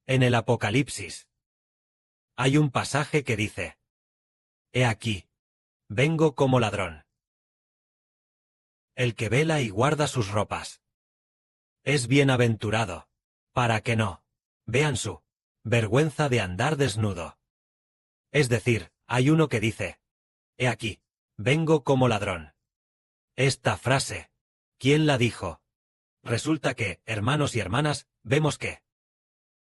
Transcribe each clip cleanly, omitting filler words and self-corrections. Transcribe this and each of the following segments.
En el Apocalipsis hay un pasaje que dice: He aquí, vengo como ladrón. El que vela y guarda sus ropas es bienaventurado, para que no vean su vergüenza de andar desnudo. Es decir, hay uno que dice: He aquí, vengo como ladrón. Esta frase, ¿quién la dijo? Resulta que, hermanos y hermanas, vemos que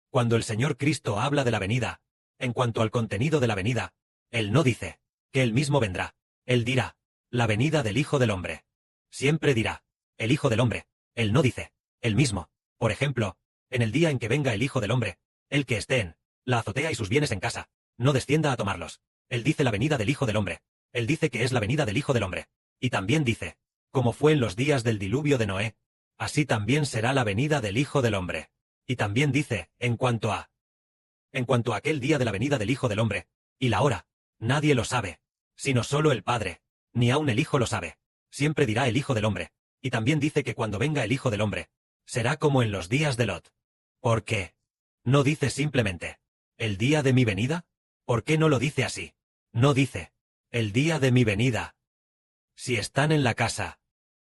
cuando el Señor Cristo habla de la venida, en cuanto al contenido de la venida, Él no dice que Él mismo vendrá. Él dirá: la venida del Hijo del Hombre. Siempre dirá: el Hijo del Hombre. Él no dice Él mismo. Por ejemplo, en el día en que venga el Hijo del Hombre, el que esté en la azotea y sus bienes en casa, no descienda a tomarlos. Él dice la venida del Hijo del Hombre. Él dice que es la venida del Hijo del Hombre. Y también dice: como fue en los días del diluvio de Noé, así también será la venida del Hijo del Hombre. Y también dice, en cuanto a aquel día de la venida del Hijo del Hombre, y la hora, nadie lo sabe, sino solo el Padre, ni aun el Hijo lo sabe. Siempre dirá el Hijo del Hombre. Y también dice que cuando venga el Hijo del Hombre, será como en los días de Lot. ¿Por qué? ¿No dice simplemente el día de mi venida? ¿Por qué no lo dice así? No dice el día de mi venida. Si están en la casa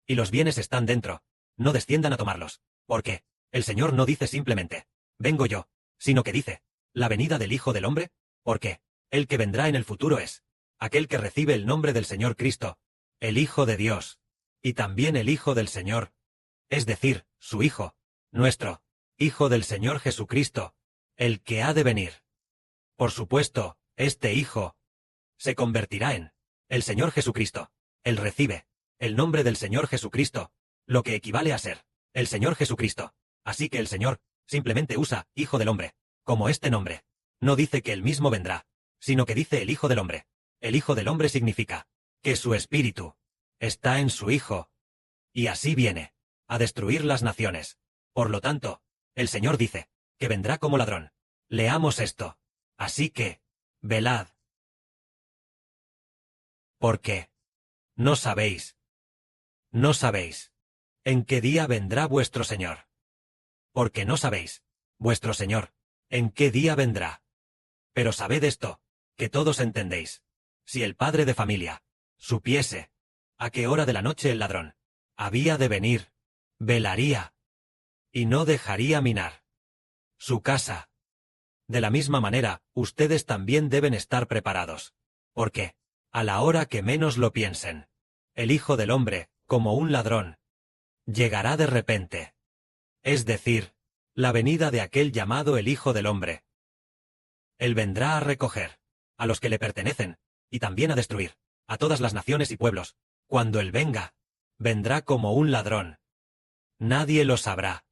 y los bienes están dentro, no desciendan a tomarlos. ¿Por qué? El Señor no dice simplemente vengo yo, sino que dice la venida del Hijo del Hombre. ¿Por qué? El que vendrá en el futuro es aquel que recibe el nombre del Señor Cristo, el Hijo de Dios, y también el Hijo del Señor, es decir, su Hijo, nuestro Hijo del Señor Jesucristo, el que ha de venir. Por supuesto, este Hijo se convertirá en el Señor Jesucristo. Él recibe el nombre del Señor Jesucristo, lo que equivale a ser el Señor Jesucristo. Así que el Señor simplemente usa Hijo del Hombre como este nombre. No dice que él mismo vendrá, sino que dice el Hijo del Hombre. El Hijo del Hombre significa que su espíritu está en su Hijo, y así viene a destruir las naciones. Por lo tanto, el Señor dice que vendrá como ladrón. Leamos esto. Así que, velad. Porque no sabéis en qué día vendrá vuestro Señor. Porque no sabéis, vuestro Señor, en qué día vendrá. Pero sabed esto, que todos entendéis. Si el padre de familia supiese a qué hora de la noche el ladrón había de venir, velaría y no dejaría minar su casa. De la misma manera, ustedes también deben estar preparados. Porque, a la hora que menos lo piensen, el Hijo del Hombre, como un ladrón, llegará de repente. Es decir, la venida de aquel llamado el Hijo del Hombre. Él vendrá a recoger a los que le pertenecen, y también a destruir a todas las naciones y pueblos. Cuando Él venga, vendrá como un ladrón. Nadie lo sabrá.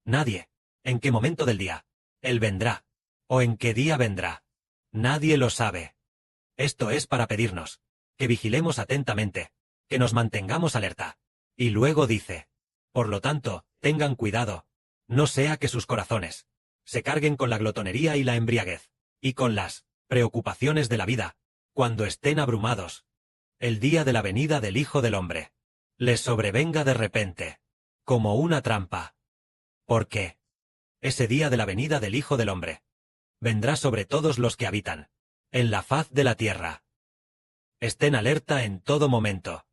Nadie. ¿En qué momento del día Él vendrá? ¿O en qué día vendrá? Nadie lo sabe. Esto es para pedirnos que vigilemos atentamente, que nos mantengamos alerta. Y luego dice: por lo tanto, tengan cuidado, no sea que sus corazones se carguen con la glotonería y la embriaguez, y con las preocupaciones de la vida, cuando estén abrumados. El día de la venida del Hijo del Hombre les sobrevenga de repente, como una trampa. Porque ese día de la venida del Hijo del Hombre vendrá sobre todos los que habitan en la faz de la tierra. Estén alerta en todo momento,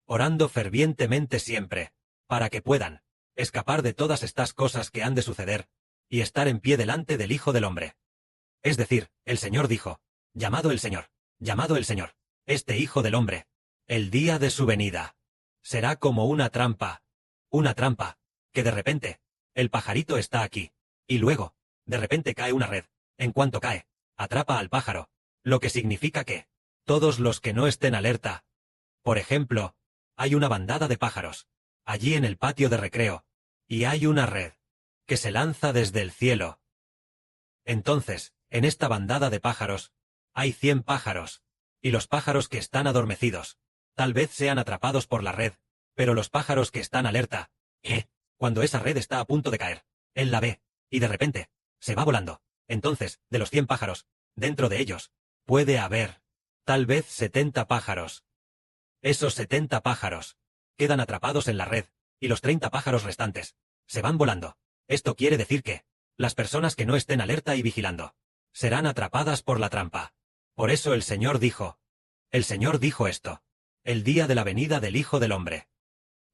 orando fervientemente siempre, para que puedan escapar de todas estas cosas que han de suceder, y estar en pie delante del Hijo del Hombre. Es decir, el Señor dijo: llamado el Señor, este Hijo del Hombre, el día de su venida será como una trampa, que de repente, el pajarito está aquí, y luego, de repente cae una red. En cuanto cae, atrapa al pájaro, lo que significa que todos los que no estén alerta. Por ejemplo, hay una bandada de pájaros allí en el patio de recreo, y hay una red que se lanza desde el cielo. Entonces, en esta bandada de pájaros, hay 100 pájaros, y los pájaros que están adormecidos tal vez sean atrapados por la red, pero los pájaros que están alerta, cuando esa red está a punto de caer, él la ve, y de repente se va volando. Entonces, de los 100 pájaros, dentro de ellos puede haber tal vez 70 pájaros. Esos 70 pájaros quedan atrapados en la red, y los 30 pájaros restantes se van volando. Esto quiere decir que Las personas que no estén alerta y vigilando serán atrapadas por la trampa. Por eso el Señor dijo esto: el día de la venida del Hijo del Hombre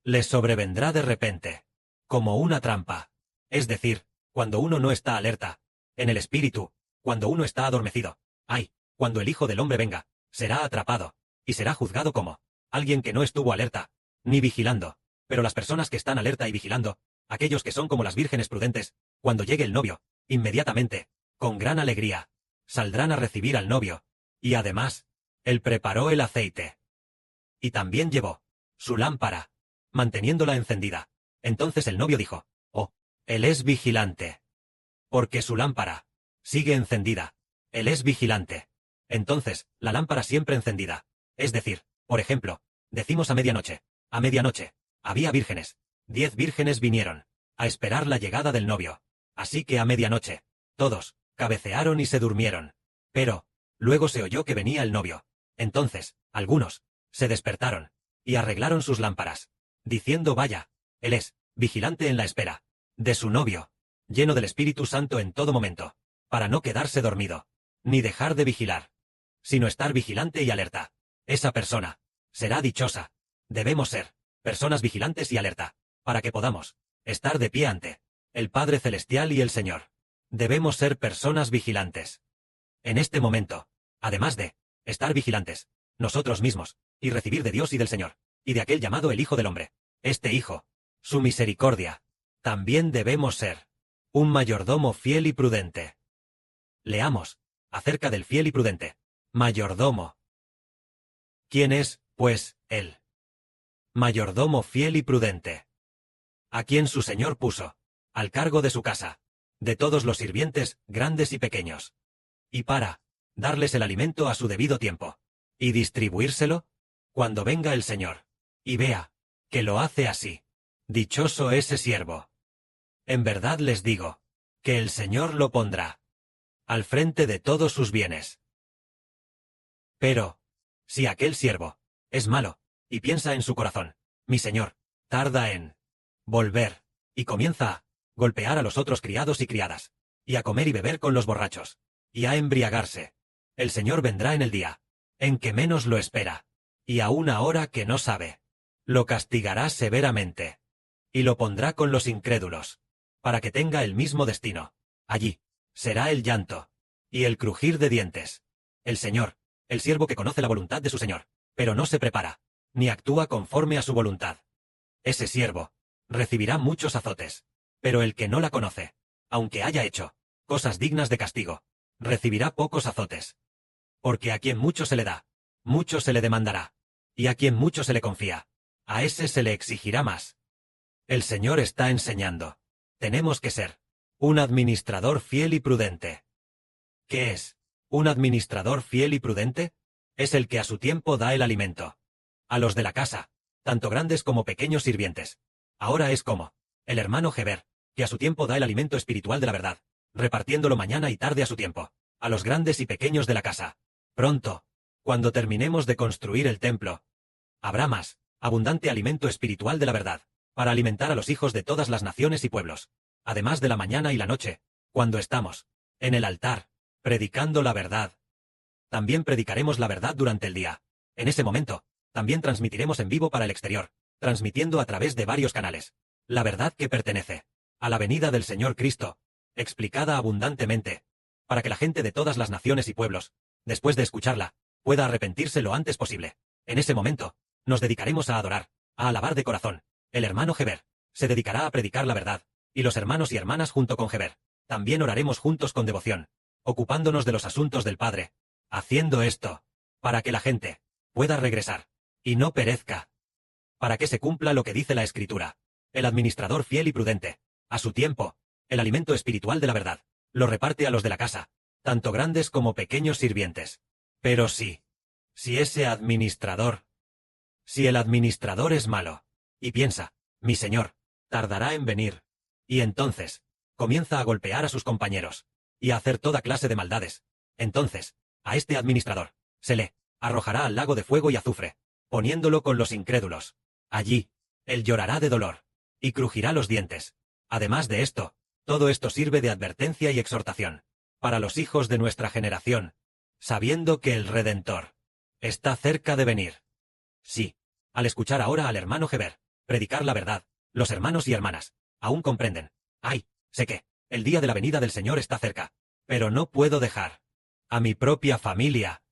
les sobrevendrá de repente, como una trampa. Es decir, cuando uno no está alerta, en el espíritu, cuando uno está adormecido. ¡Ay! Cuando el Hijo del Hombre venga, será atrapado, y será juzgado como alguien que no estuvo alerta, ni vigilando. Pero las personas que están alerta y vigilando, aquellos que son como las vírgenes prudentes, cuando llegue el novio, inmediatamente, con gran alegría, saldrán a recibir al novio, y además, él preparó el aceite. Y también llevó su lámpara, manteniéndola encendida. Entonces el novio dijo: «Oh, él es vigilante. Porque su lámpara sigue encendida. Él es vigilante». Entonces, la lámpara siempre encendida. Es decir, por ejemplo, decimos a medianoche. A medianoche, había vírgenes. 10 vírgenes vinieron a esperar la llegada del novio. Así que a medianoche, todos cabecearon y se durmieron. Pero, luego se oyó que venía el novio. Entonces, algunos se despertaron y arreglaron sus lámparas, diciendo: «Vaya, él es vigilante en la espera de su novio, lleno del Espíritu Santo en todo momento, para no quedarse dormido, ni dejar de vigilar, sino estar vigilante y alerta». Esa persona será dichosa. Debemos ser personas vigilantes y alerta, para que podamos estar de pie ante el Padre Celestial y el Señor. Debemos ser personas vigilantes. En este momento, además de estar vigilantes, nosotros mismos, y recibir de Dios y del Señor, y de aquel llamado el Hijo del Hombre, este Hijo, su misericordia, también debemos ser un mayordomo fiel y prudente. Leamos acerca del fiel y prudente mayordomo. ¿Quién es, pues, él? Mayordomo fiel y prudente, a quien su Señor puso al cargo de su casa, de todos los sirvientes, grandes y pequeños, y para darles el alimento a su debido tiempo, y distribuírselo cuando venga el Señor, y vea que lo hace así. Dichoso ese siervo. En verdad les digo, que el Señor lo pondrá al frente de todos sus bienes. Pero, si aquel siervo es malo, y piensa en su corazón: «Mi Señor tarda en volver», y comienza a golpear a los otros criados y criadas, y a comer y beber con los borrachos, y a embriagarse, el Señor vendrá en el día en que menos lo espera, y a una hora que no sabe. Lo castigará severamente, y lo pondrá con los incrédulos, para que tenga el mismo destino. Allí será el llanto y el crujir de dientes. El Señor, el siervo que conoce la voluntad de su Señor, pero no se prepara, ni actúa conforme a su voluntad. Ese siervo recibirá muchos azotes, pero el que no la conoce, aunque haya hecho cosas dignas de castigo, recibirá pocos azotes. Porque a quien mucho se le da, mucho se le demandará, y a quien mucho se le confía, a ese se le exigirá más. El Señor está enseñando. Tenemos que ser un administrador fiel y prudente. ¿Qué es un administrador fiel y prudente? Es el que a su tiempo da el alimento a los de la casa, tanto grandes como pequeños sirvientes. Ahora es como el hermano Heber, que a su tiempo da el alimento espiritual de la verdad, repartiéndolo mañana y tarde a su tiempo, a los grandes y pequeños de la casa. Pronto, cuando terminemos de construir el templo, habrá más abundante alimento espiritual de la verdad, para alimentar a los hijos de todas las naciones y pueblos, además de la mañana y la noche, cuando estamos en el altar, predicando la verdad. También predicaremos la verdad durante el día. En ese momento, también transmitiremos en vivo para el exterior, transmitiendo a través de varios canales la verdad que pertenece a la venida del Señor Cristo, explicada abundantemente, para que la gente de todas las naciones y pueblos, después de escucharla, pueda arrepentirse lo antes posible. En ese momento, nos dedicaremos a adorar, a alabar de corazón. El hermano Heber se dedicará a predicar la verdad, y los hermanos y hermanas junto con Heber también oraremos juntos con devoción, ocupándonos de los asuntos del Padre, haciendo esto para que la gente pueda regresar y no perezca, para que se cumpla lo que dice la Escritura. El administrador fiel y prudente, a su tiempo, el alimento espiritual de la verdad, lo reparte a los de la casa, tanto grandes como pequeños sirvientes. Pero si el administrador es malo, y piensa: «Mi Señor tardará en venir», y entonces comienza a golpear a sus compañeros, y a hacer toda clase de maldades, entonces, a este administrador se le arrojará al lago de fuego y azufre, poniéndolo con los incrédulos. Allí, él llorará de dolor, y crujirá los dientes. Además de esto, Todo esto sirve de advertencia y exhortación para los hijos de nuestra generación, sabiendo que el Redentor está cerca de venir. Sí, al escuchar ahora al hermano Heber predicar la verdad, los hermanos y hermanas aún comprenden. Ay, sé que el día de la venida del Señor está cerca, pero no puedo dejar a mi propia familia,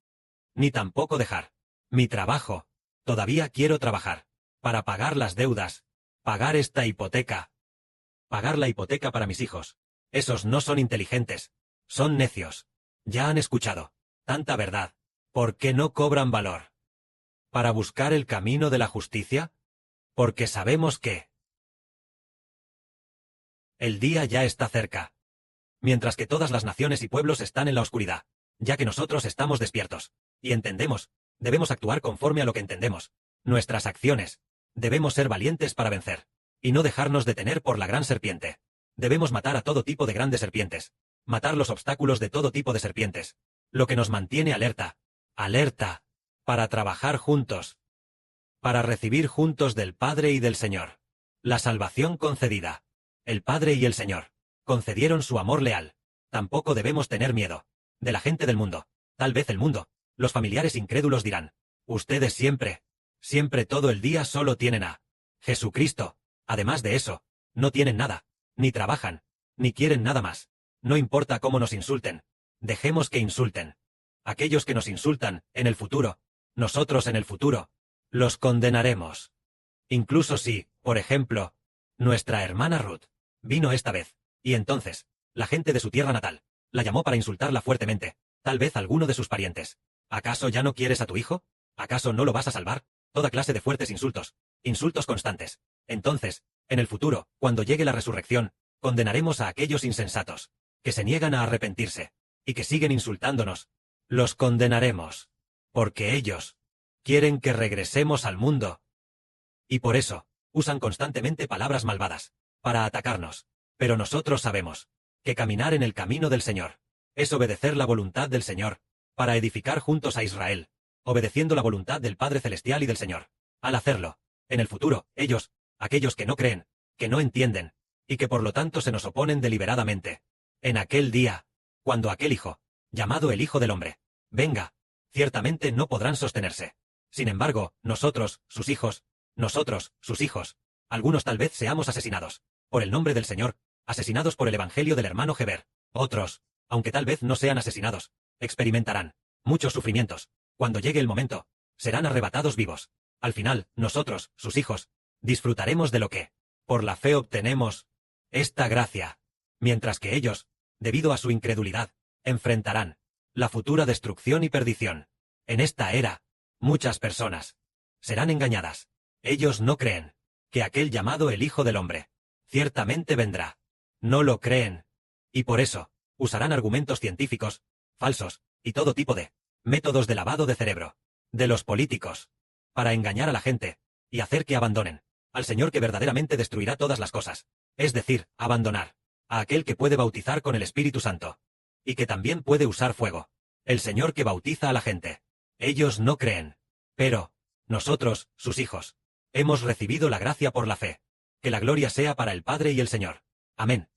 ni tampoco dejar mi trabajo. Todavía quiero trabajar para pagar las deudas, pagar esta hipoteca, pagar la hipoteca para mis hijos. Esos no son inteligentes, son necios. Ya han escuchado tanta verdad. ¿Por qué no cobran valor? ¿Para buscar el camino de la justicia? Porque sabemos que el día ya está cerca. Mientras que todas las naciones y pueblos están en la oscuridad, ya que nosotros estamos despiertos y entendemos, debemos actuar conforme a lo que entendemos. Nuestras acciones, debemos ser valientes para vencer, y no dejarnos detener por la gran serpiente. Debemos matar a todo tipo de grandes serpientes, matar los obstáculos de todo tipo de serpientes, lo que nos mantiene alerta, alerta, para trabajar juntos, para recibir juntos del Padre y del Señor la salvación concedida. El Padre y el Señor concedieron su amor leal. Tampoco debemos tener miedo de la gente del mundo. Tal vez el mundo, los familiares incrédulos dirán, ustedes siempre, siempre todo el día solo tienen a Jesucristo. Además de eso, no tienen nada, ni trabajan, ni quieren nada más. No importa cómo nos insulten, dejemos que insulten. Aquellos que nos insultan, en el futuro, nosotros en el futuro, los condenaremos. Incluso si, por ejemplo, nuestra hermana Ruth vino esta vez, y entonces, la gente de su tierra natal la llamó para insultarla fuertemente, tal vez alguno de sus parientes. ¿Acaso ya no quieres a tu hijo? ¿Acaso no lo vas a salvar? Toda clase de fuertes insultos, insultos constantes. Entonces, en el futuro, cuando llegue la resurrección, condenaremos a aquellos insensatos, que se niegan a arrepentirse, y que siguen insultándonos. Los condenaremos, porque ellos quieren que regresemos al mundo. Y por eso, usan constantemente palabras malvadas, para atacarnos. Pero nosotros sabemos que caminar en el camino del Señor es obedecer la voluntad del Señor, para edificar juntos a Israel, obedeciendo la voluntad del Padre Celestial y del Señor. Al hacerlo, en el futuro, ellos, aquellos que no creen, que no entienden, y que por lo tanto se nos oponen deliberadamente, en aquel día, cuando aquel Hijo, llamado el Hijo del Hombre, venga, ciertamente no podrán sostenerse. Sin embargo, nosotros, sus hijos, algunos tal vez seamos asesinados, por el nombre del Señor, asesinados por el Evangelio del hermano Heber. Otros, aunque tal vez no sean asesinados, experimentarán muchos sufrimientos. Cuando llegue el momento, serán arrebatados vivos. Al final, nosotros, sus hijos, disfrutaremos de lo que, por la fe obtenemos, esta gracia, mientras que ellos, debido a su incredulidad, enfrentarán la futura destrucción y perdición. En esta era, muchas personas serán engañadas. Ellos no creen que aquel llamado el Hijo del Hombre ciertamente vendrá. No lo creen. Y por eso, usarán argumentos científicos, falsos, y todo tipo de métodos de lavado de cerebro, de los políticos, para engañar a la gente, y hacer que abandonen al Señor que verdaderamente destruirá todas las cosas. Es decir, abandonar a aquel que puede bautizar con el Espíritu Santo, y que también puede usar fuego. El Señor que bautiza a la gente. Ellos no creen. Pero, nosotros, sus hijos, hemos recibido la gracia por la fe. Que la gloria sea para el Padre y el Señor. Amén.